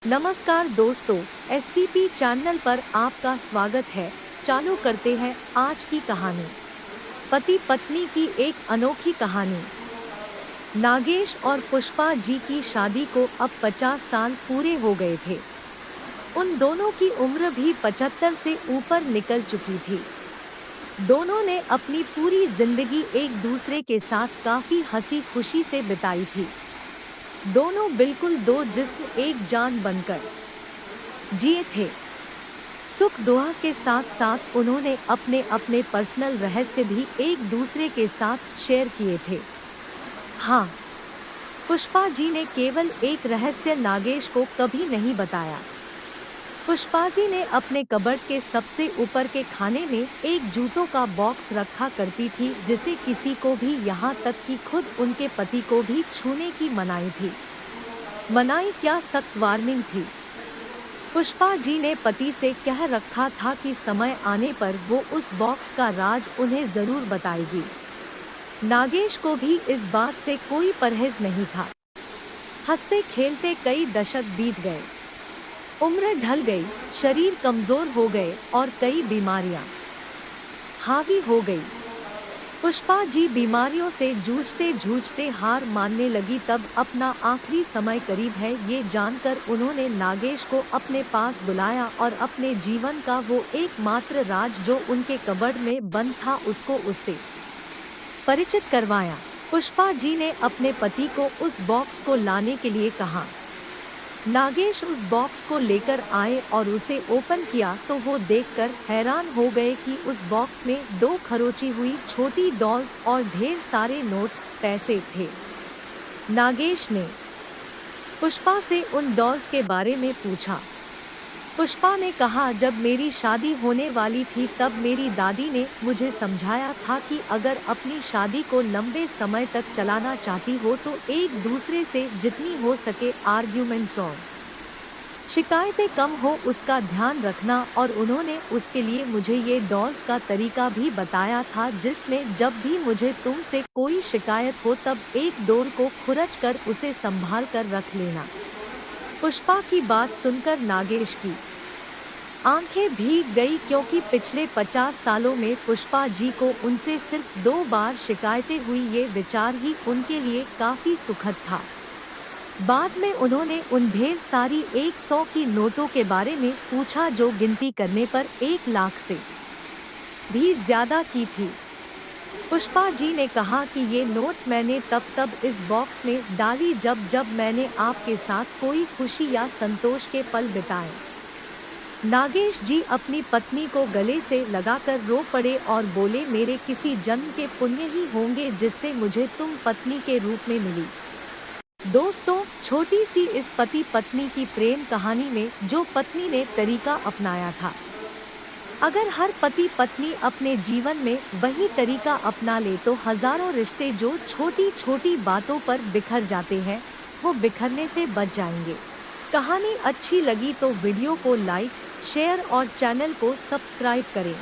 नमस्कार दोस्तों, SCP channel पर आपका स्वागत है। चालू करते हैं आज की कहानी। पति पत्नी की एक अनोखी कहानी। नागेश और पुष्पा जी की शादी को अब 50 साल पूरे हो गए थे। उन दोनों की उम्र भी 75 से ऊपर निकल चुकी थी। दोनों ने अपनी पूरी जिंदगी एक दूसरे के साथ काफी हंसी खुशी से बिताई थी। दोनों बिल्कुल दो जिस्म एक जान बनकर जिए थे। सुख दुआ के साथ साथ उन्होंने अपने अपने पर्सनल रहस्य भी एक दूसरे के साथ शेयर किए थे। हाँ, पुष्पा जी ने केवल एक रहस्य नागेश को कभी नहीं बताया। पुष्पा जी ने अपने कबर्ड के सबसे ऊपर के खाने में एक जूतों का बॉक्स रखा करती थी, जिसे किसी को भी यहाँ तक कि खुद उनके पति को भी छूने की मनाही थी। मनाही क्या, सख्त वार्निंग थी। पुष्पा जी ने पति से कह रखा था कि समय आने पर वो उस बॉक्स का राज उन्हें जरूर बताएगी। नागेश को भी इस बात से कोई परहेज नहीं था। हंसते खेलते कई दशक बीत गए। उम्र ढल गई, शरीर कमजोर हो गए और कई बीमारियां हावी हो गई। पुष्पा जी बीमारियों से जूझते जूझते हार मानने लगी। तब अपना आखिरी समय करीब है ये जानकर उन्होंने नागेश को अपने पास बुलाया और अपने जीवन का वो एकमात्र राज जो उनके कबर्ड में बंद था उसको उससे परिचित करवाया। पुष्पा जी ने अपने पति को उस बॉक्स को लाने के लिए कहा। नागेश उस बॉक्स को लेकर आए और उसे ओपन किया तो वो देखकर हैरान हो गए कि उस बॉक्स में 2 खरोची हुई छोटी डॉल्स और ढेर सारे नोट पैसे थे। नागेश ने पुष्पा से उन डॉल्स के बारे में पूछा। पुष्पा ने कहा, जब मेरी शादी होने वाली थी तब मेरी दादी ने मुझे समझाया था कि अगर अपनी शादी को लंबे समय तक चलाना चाहती हो तो एक दूसरे से जितनी हो सके आर्ग्यूमेंट्स और शिकायतें कम हो उसका ध्यान रखना। और उन्होंने उसके लिए मुझे ये डॉल्स का तरीका भी बताया था, जिसमें जब भी मुझे तुमसे कोई शिकायत हो तब एक डोर को खुरच कर उसे संभाल कर रख लेना। पुष्पा की बात सुनकर नागेश की आंखें भीग गई, क्योंकि पिछले 50 सालों में पुष्पा जी को उनसे सिर्फ 2 बार शिकायतें हुई। ये विचार ही उनके लिए काफी सुखद था। बाद में उन्होंने उन ढेर सारी 100 की नोटों के बारे में पूछा जो गिनती करने पर 1 लाख से भी ज्यादा की थी। पुष्पा जी ने कहा कि ये नोट मैंने तब इस बॉक्स में डाली जब मैंने आपके साथ कोई खुशी या संतोष के पल बिताए। नागेश जी अपनी पत्नी को गले से लगाकर रो पड़े और बोले, मेरे किसी जन्म के पुण्य ही होंगे जिससे मुझे तुम पत्नी के रूप में मिली। दोस्तों, छोटी सी इस पति पत्नी की प्रेम कहानी में जो पत्नी ने तरीका अपनाया था, अगर हर पति पत्नी अपने जीवन में वही तरीका अपना ले तो हजारों रिश्ते जो छोटी छोटी बातों पर बिखर जाते हैं वो बिखरने से बच जाएंगे। कहानी अच्छी लगी तो वीडियो को लाइक, शेयर और चैनल को सब्सक्राइब करें।